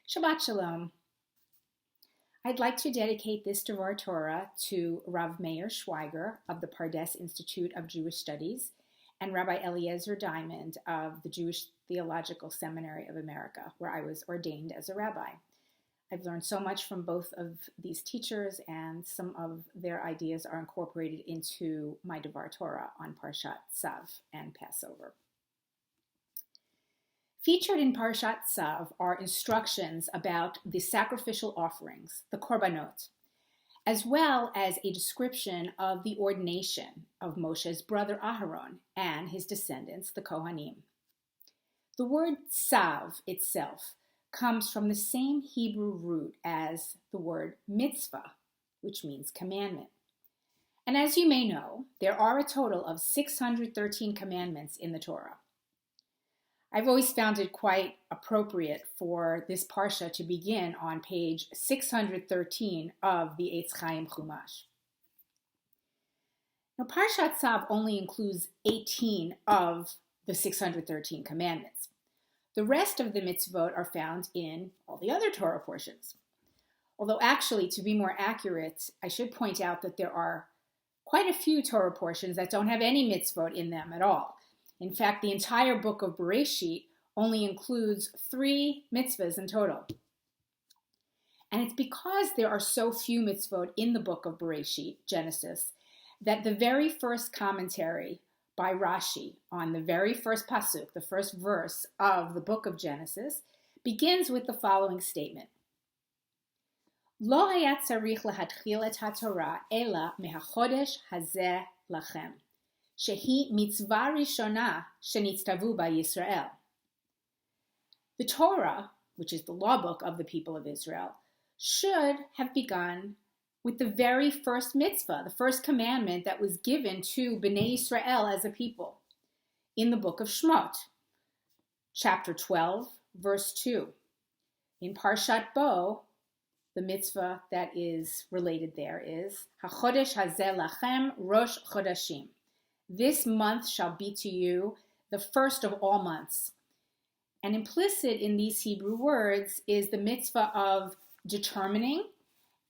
Shabbat Shalom. I'd like to dedicate this Dvar Torah to Rav Meir Schweiger of the Pardes Institute of Jewish Studies and Rabbi Eliezer Diamond of the Jewish Theological Seminary of America, where I was ordained as a rabbi. I've learned so much from both of these teachers, and some of their ideas are incorporated into my Dvar Torah on Parashat, Tzav, and Passover. Featured in Parashat Tzav are instructions about the sacrificial offerings, the korbanot, as well as a description of the ordination of Moshe's brother Aharon and his descendants, the Kohanim. The word Tzav itself comes from the same Hebrew root as the word mitzvah, which means commandment. And as you may know, there are a total of 613 commandments in the Torah. I've always found it quite appropriate for this parsha to begin on page 613 of the Eitz Chaim Chumash. Now, Parashat Tzav only includes 18 of the 613 commandments. The rest of the mitzvot are found in all the other Torah portions. Although actually, to be more accurate, I should point out that there are quite a few Torah portions that don't have any mitzvot in them at all. In fact, the entire book of Bereshit only includes 3 mitzvahs in total. And it's because there are so few mitzvot in the book of Bereshit, Genesis, that the very first commentary by Rashi on the very first pasuk, the first verse of the book of Genesis, begins with the following statement. Lo haya tzarich lehatchil et haTorah ela mehachodesh hazeh lachem. Shehi mitzvah rishona shenitztavu by Yisrael. The Torah, which is the law book of the people of Israel, should have begun with the very first mitzvah, the first commandment that was given to Bnei Yisrael as a people, in the book of Shmot, chapter 12, verse 2. In Parashat Bo, the mitzvah that is related there is HaChodesh Hazeh Lachem Rosh Chodashim. This month shall be to you the first of all months. And implicit in these Hebrew words is the mitzvah of determining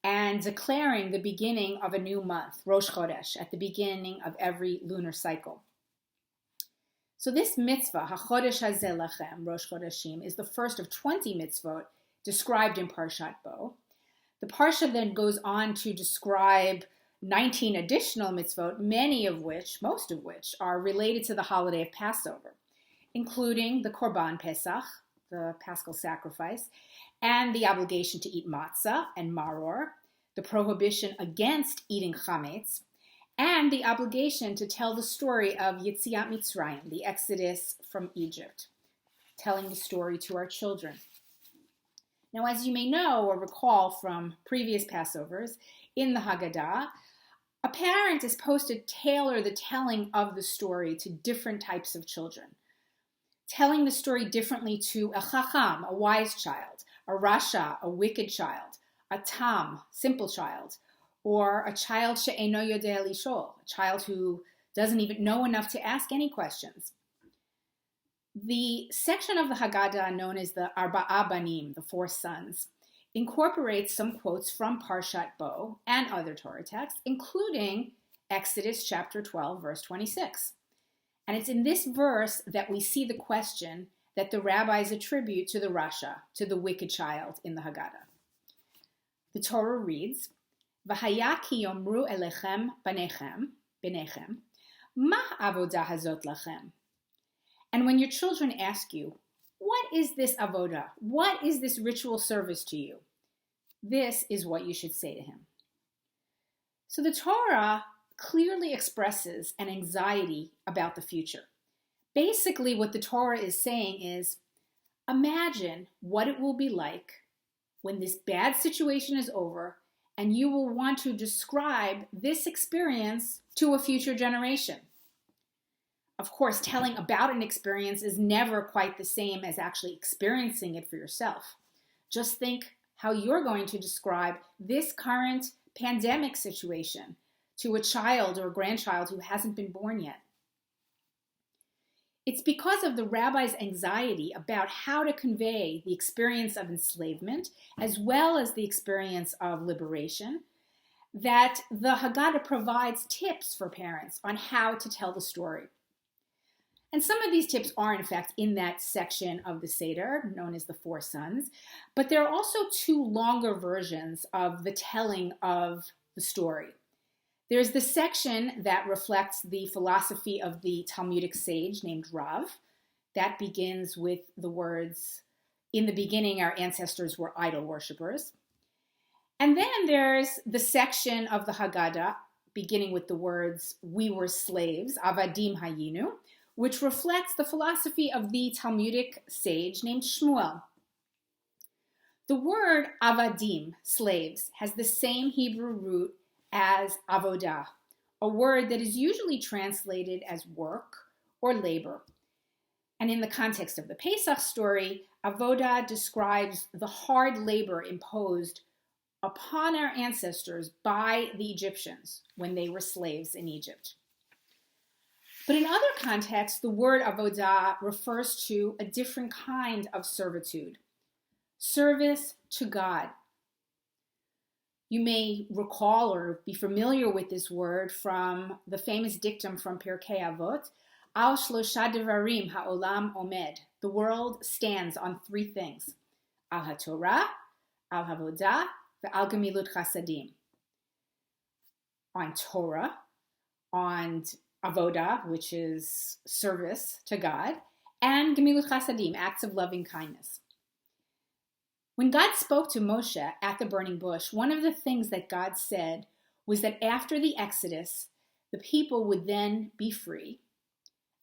and declaring the beginning of a new month, Rosh Chodesh, at the beginning of every lunar cycle. So this mitzvah, HaChodesh Hazeh Lachem, Rosh Chodashim, is the first of 20 mitzvot described in Parashat Bo. The parsha then goes on to describe 19 additional mitzvot, most of which are related to the holiday of Passover, including the Korban Pesach, the Paschal sacrifice, and the obligation to eat matzah and maror, the prohibition against eating chametz, and the obligation to tell the story of Yetziat Mitzrayim, the exodus from Egypt, telling the story to our children. Now, as you may know or recall from previous Passovers, in the Haggadah, a parent is supposed to tailor the telling of the story to different types of children, telling the story differently to a chacham, a wise child, a rasha, a wicked child, a tam, simple child, or a child she'eno yodeh lishol, a child who doesn't even know enough to ask any questions. The section of the Haggadah known as the Arba'a Banim, the 4 sons, incorporates some quotes from Parashat Bo and other Torah texts, including Exodus chapter 12, verse 26. And it's in this verse that we see the question that the rabbis attribute to the rasha, to the wicked child in the Haggadah. The Torah reads, V'haya ki yomru elechem benechem, ma avodah hazot lachem. And when your children ask you, what is this avodah? What is this ritual service to you? This is what you should say to him. So the Torah clearly expresses an anxiety about the future. Basically, what the Torah is saying is, imagine what it will be like when this bad situation is over and you will want to describe this experience to a future generation. Of course, telling about an experience is never quite the same as actually experiencing it for yourself. Just think how you're going to describe this current pandemic situation to a child or a grandchild who hasn't been born yet. It's because of the rabbi's anxiety about how to convey the experience of enslavement as well as the experience of liberation that the Haggadah provides tips for parents on how to tell the story. And some of these tips are, in fact, in that section of the Seder, known as the Four Sons, but there are also two longer versions of the telling of the story. There's the section that reflects the philosophy of the Talmudic sage named Rav. That begins with the words, "In the beginning, our ancestors were idol worshippers." And then there's the section of the Haggadah beginning with the words, "We were slaves, avadim hayinu," which reflects the philosophy of the Talmudic sage named Shmuel. The word avadim, slaves, has the same Hebrew root as avodah, a word that is usually translated as work or labor. And in the context of the Pesach story, avodah describes the hard labor imposed upon our ancestors by the Egyptians when they were slaves in Egypt. But in other contexts, the word avodah refers to a different kind of servitude, service to God. You may recall or be familiar with this word from the famous dictum from Pirkei Avot, Al shlosha devarim ha'olam omed. The world stands on three things, Al HaTorah, Al Havodah, Ve'al Gemilut Chasadim. On Torah, on Avodah, which is service to God, and Gemilut Chasadim, acts of loving kindness. When God spoke to Moshe at the burning bush, one of the things that God said was that after the Exodus, the people would then be free.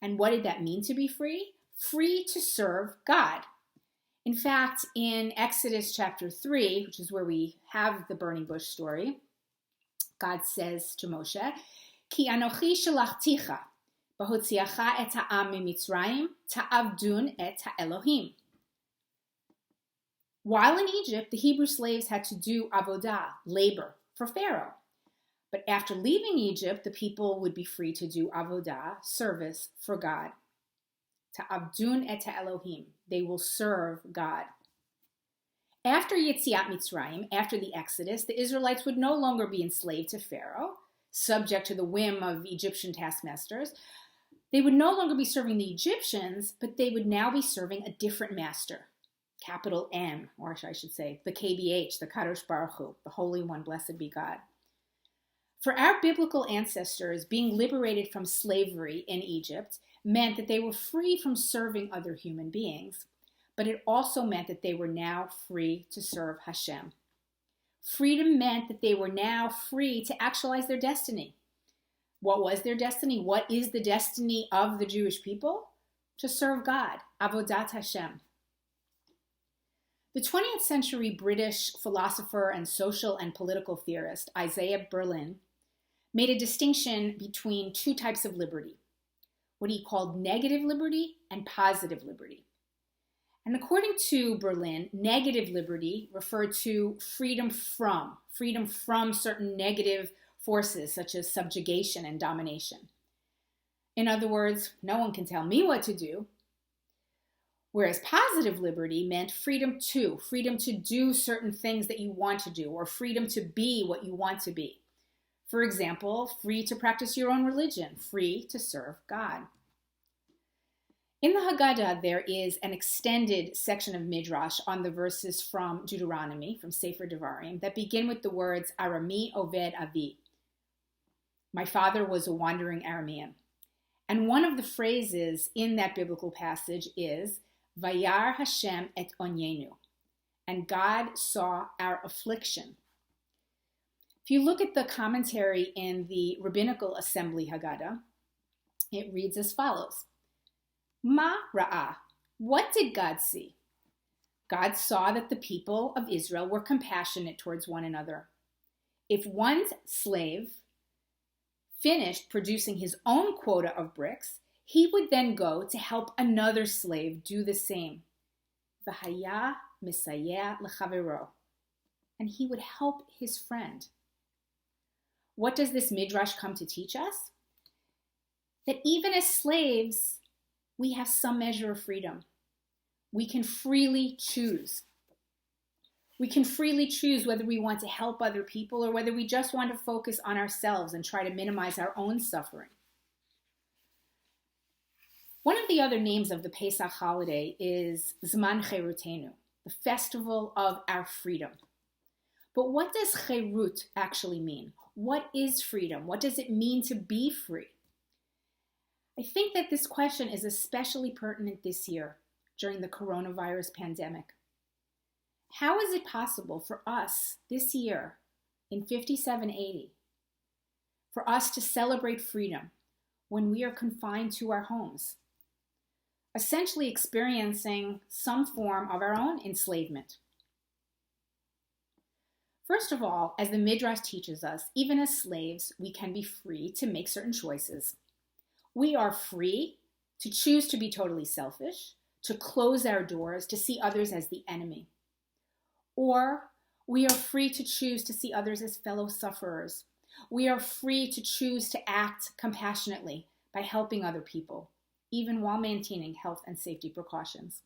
And what did that mean to be free? Free to serve God. In fact, in Exodus chapter 3, which is where we have the burning bush story, God says to Moshe, Ki anochi shalachticha, b'hotziacha et ha'am mitzrayim, ta'avdun et ha'elohim. While in Egypt, the Hebrew slaves had to do avodah, labor, for Pharaoh. But after leaving Egypt, the people would be free to do avodah, service for God. Ta'avdun et Elohim. They will serve God. After Yetziat Mitzrayim, after the Exodus, the Israelites would no longer be enslaved to Pharaoh, subject to the whim of Egyptian taskmasters. They would no longer be serving the Egyptians, but they would now be serving a different master. Capital M, or I should say, the KBH, the Kadosh Baruch Hu, the Holy One, blessed be God. For our biblical ancestors, being liberated from slavery in Egypt meant that they were free from serving other human beings, but it also meant that they were now free to serve Hashem. Freedom meant that they were now free to actualize their destiny. What was their destiny? What is the destiny of the Jewish people? To serve God, Avodat Hashem. The 20th century British philosopher and social and political theorist Isaiah Berlin made a distinction between two types of liberty, what he called negative liberty and positive liberty. And according to Berlin, negative liberty referred to freedom from certain negative forces such as subjugation and domination. In other words, no one can tell me what to do. Whereas positive liberty meant freedom to do certain things that you want to do, or freedom to be what you want to be. For example, free to practice your own religion, free to serve God. In the Haggadah, there is an extended section of Midrash on the verses from Deuteronomy, from Sefer Dvarim, that begin with the words, Arami Oved Avi. My father was a wandering Aramean. And one of the phrases in that biblical passage is, Vayar Hashem et onyenu, and God saw our affliction. If you look at the commentary in the Rabbinical Assembly Haggadah, it reads as follows. Ma ra'ah, what did God see? God saw that the people of Israel were compassionate towards one another. If one slave finished producing his own quota of bricks, he would then go to help another slave do the same. V'haya misayeh lechavero. And he would help his friend. What does this midrash come to teach us? That even as slaves, we have some measure of freedom. We can freely choose. We can freely choose whether we want to help other people or whether we just want to focus on ourselves and try to minimize our own suffering. One of the other names of the Pesach holiday is Zman Cherutenu, the festival of our freedom. But what does cherut actually mean? What is freedom? What does it mean to be free? I think that this question is especially pertinent this year during the coronavirus pandemic. How is it possible for us this year in 5780 for us to celebrate freedom when we are confined to our homes, essentially experiencing some form of our own enslavement? First of all, as the Midrash teaches us, even as slaves, we can be free to make certain choices. We are free to choose to be totally selfish, to close our doors, to see others as the enemy. Or we are free to choose to see others as fellow sufferers. We are free to choose to act compassionately by helping other people, even while maintaining health and safety precautions.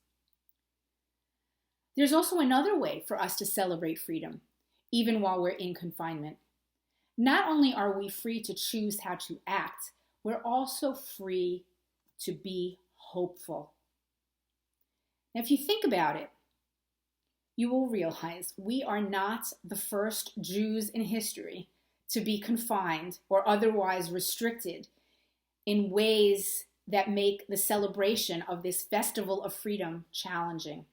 There's also another way for us to celebrate freedom, even while we're in confinement. Not only are we free to choose how to act, we're also free to be hopeful. Now, if you think about it, you will realize we are not the first Jews in history to be confined or otherwise restricted in ways that make the celebration of this festival of freedom challenging.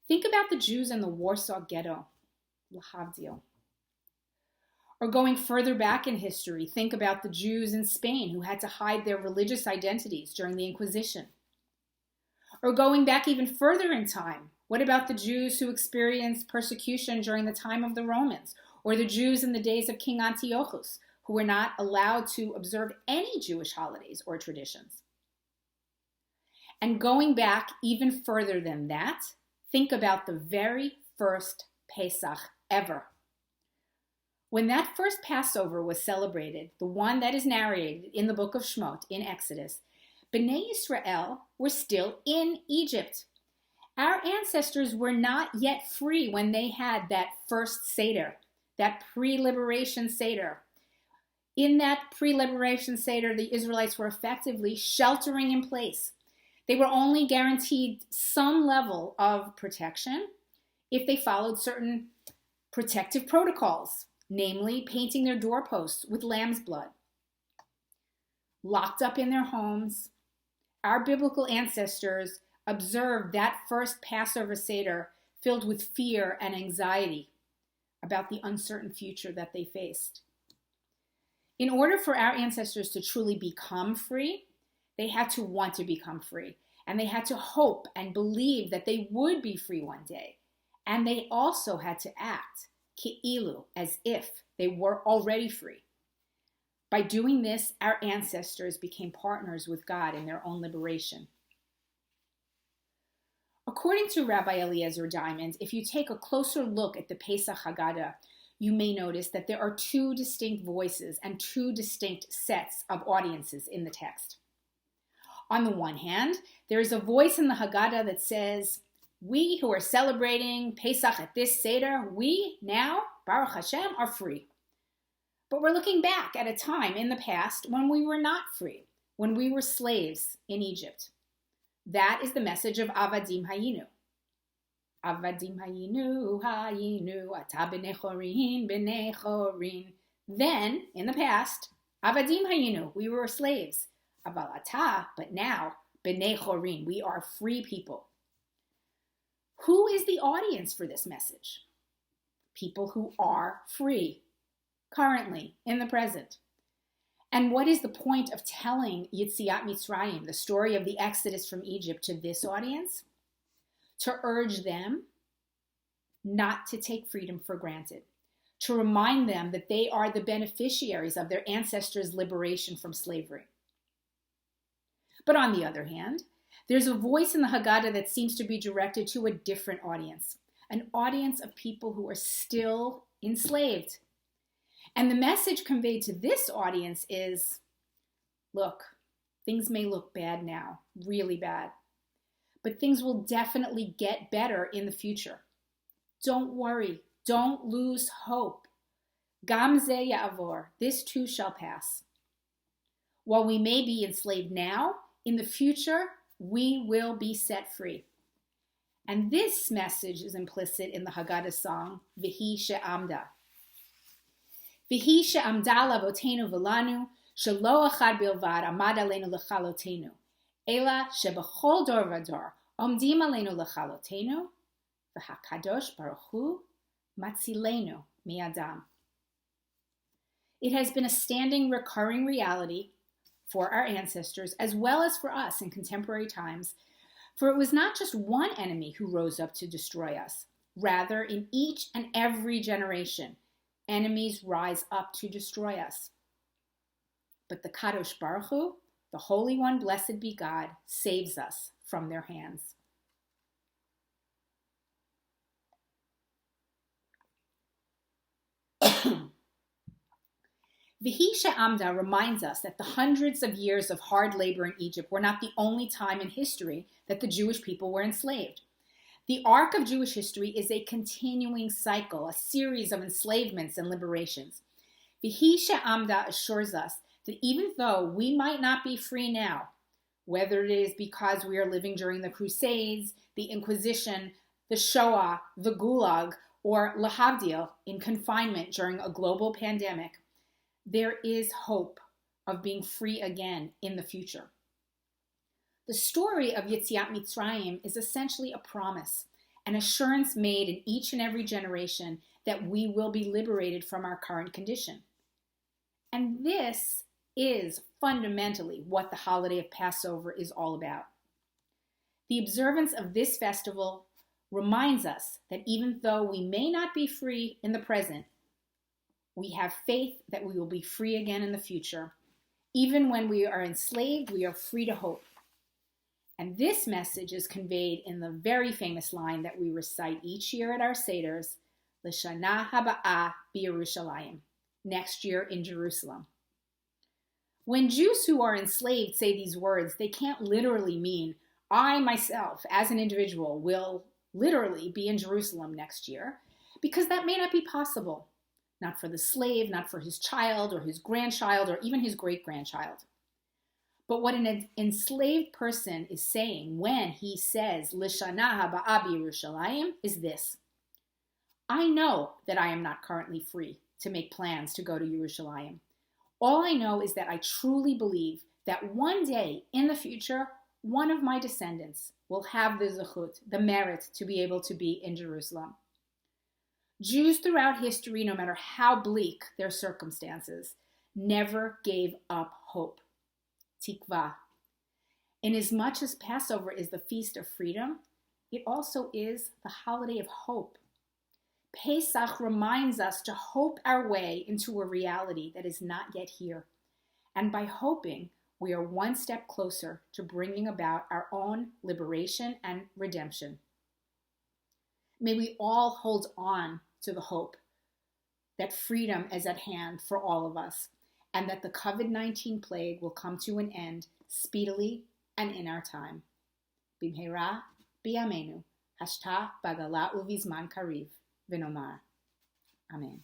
Think about the Jews in the Warsaw Ghetto, l'havdil. Or going further back in history, think about the Jews in Spain who had to hide their religious identities during the Inquisition. Or going back even further in time, what about the Jews who experienced persecution during the time of the Romans? Or the Jews in the days of King Antiochus, who were not allowed to observe any Jewish holidays or traditions? And going back even further than that, think about the very first Pesach ever. When that first Passover was celebrated, the one that is narrated in the book of Shemot, in Exodus, Bnei Yisrael were still in Egypt. Our ancestors were not yet free when they had that first Seder, that pre-liberation Seder. In that pre-liberation Seder, the Israelites were effectively sheltering in place. They were only guaranteed some level of protection if they followed certain protective protocols, namely painting their doorposts with lamb's blood. Locked up in their homes, our biblical ancestors observed that first Passover Seder filled with fear and anxiety about the uncertain future that they faced. In order for our ancestors to truly become free, they had to want to become free, and they had to hope and believe that they would be free one day. And they also had to act ki'ilu, as if they were already free. By doing this, our ancestors became partners with God in their own liberation. According to Rabbi Eliezer Diamond, if you take a closer look at the Pesach Haggadah, you may notice that there are two distinct voices and two distinct sets of audiences in the text. On the one hand, there is a voice in the Haggadah that says, we who are celebrating Pesach at this Seder, we now, Baruch Hashem, are free. But we're looking back at a time in the past when we were not free, when we were slaves in Egypt. That is the message of Avadim Hayinu. Avadim Hayinu, Hayinu, Ata b'nei chorin, b'nei chorin. Then, in the past, Avadim Hayinu, we were slaves. Aval Ata, but now, b'nei chorin, we are free people. Who is the audience for this message? People who are free, currently, in the present. And what is the point of telling Yetziat Mitzrayim, the story of the Exodus from Egypt, to this audience? To urge them not to take freedom for granted, to remind them that they are the beneficiaries of their ancestors' liberation from slavery. But on the other hand, there's a voice in the Haggadah that seems to be directed to a different audience, an audience of people who are still enslaved. And the message conveyed to this audience is, look, Things may look bad now, really bad, but things will definitely get better in the future. Don't worry. Don't lose hope. Gam ze ya'avor. This too shall pass. While we may be enslaved now, in the future, we will be set free. And this message is implicit in the Haggadah song, V'hi she'amda. V'hi she'amda lavotenu v'lanu, shelo echad bilvad amad aleinu lechalotenu, ela shebechol dor v'dor, omdim aleinu lechalotenu, v'hakadosh baruch hu, matzilenu mi'adam. It has been a standing, recurring reality for our ancestors, as well as for us in contemporary times, for it was not just one enemy who rose up to destroy us. Rather, in each and every generation, enemies rise up to destroy us. But the Kadosh Baruch Hu, the Holy One, blessed be God, saves us from their hands. V'hi she'amda reminds us that the hundreds of years of hard labor in Egypt were not the only time in history that the Jewish people were enslaved. The arc of Jewish history is a continuing cycle, a series of enslavements and liberations. V'hi she'amda assures us that even though we might not be free now, whether it is because we are living during the Crusades, the Inquisition, the Shoah, the Gulag, or lahavdil, in confinement during a global pandemic, there is hope of being free again in the future. The story of Yetziat Mitzrayim is essentially a promise, an assurance made in each and every generation that we will be liberated from our current condition. And this is fundamentally what the holiday of Passover is all about. The observance of this festival reminds us that even though we may not be free in the present, we have faith that we will be free again in the future. Even when we are enslaved, we are free to hope. And this message is conveyed in the very famous line that we recite each year at our Seders, L'shana haba'ah b'Yerushalayim, next year in Jerusalem. When Jews who are enslaved say these words, they can't literally mean, I myself, as an individual, will literally be in Jerusalem next year, because that may not be possible. Not for the slave, not for his child or his grandchild or even his great-grandchild. But what an enslaved person is saying when he says, L'shana haba'ah b'Yerushalayim, is this. I know that I am not currently free to make plans to go to Yerushalayim. All I know is that I truly believe that one day in the future, one of my descendants will have the zechut, the merit to be able to be in Jerusalem. Jews throughout history, no matter how bleak their circumstances, never gave up hope. Tikva. Inasmuch as Passover is the feast of freedom, it also is the holiday of hope. Pesach reminds us to hope our way into a reality that is not yet here. And by hoping, we are one step closer to bringing about our own liberation and redemption. May we all hold on to the hope that freedom is at hand for all of us, and that the COVID-19 plague will come to an end speedily and in our time. Bimhera biyamenu, hashta bagala uvizman kariv, v'nomar. Amen.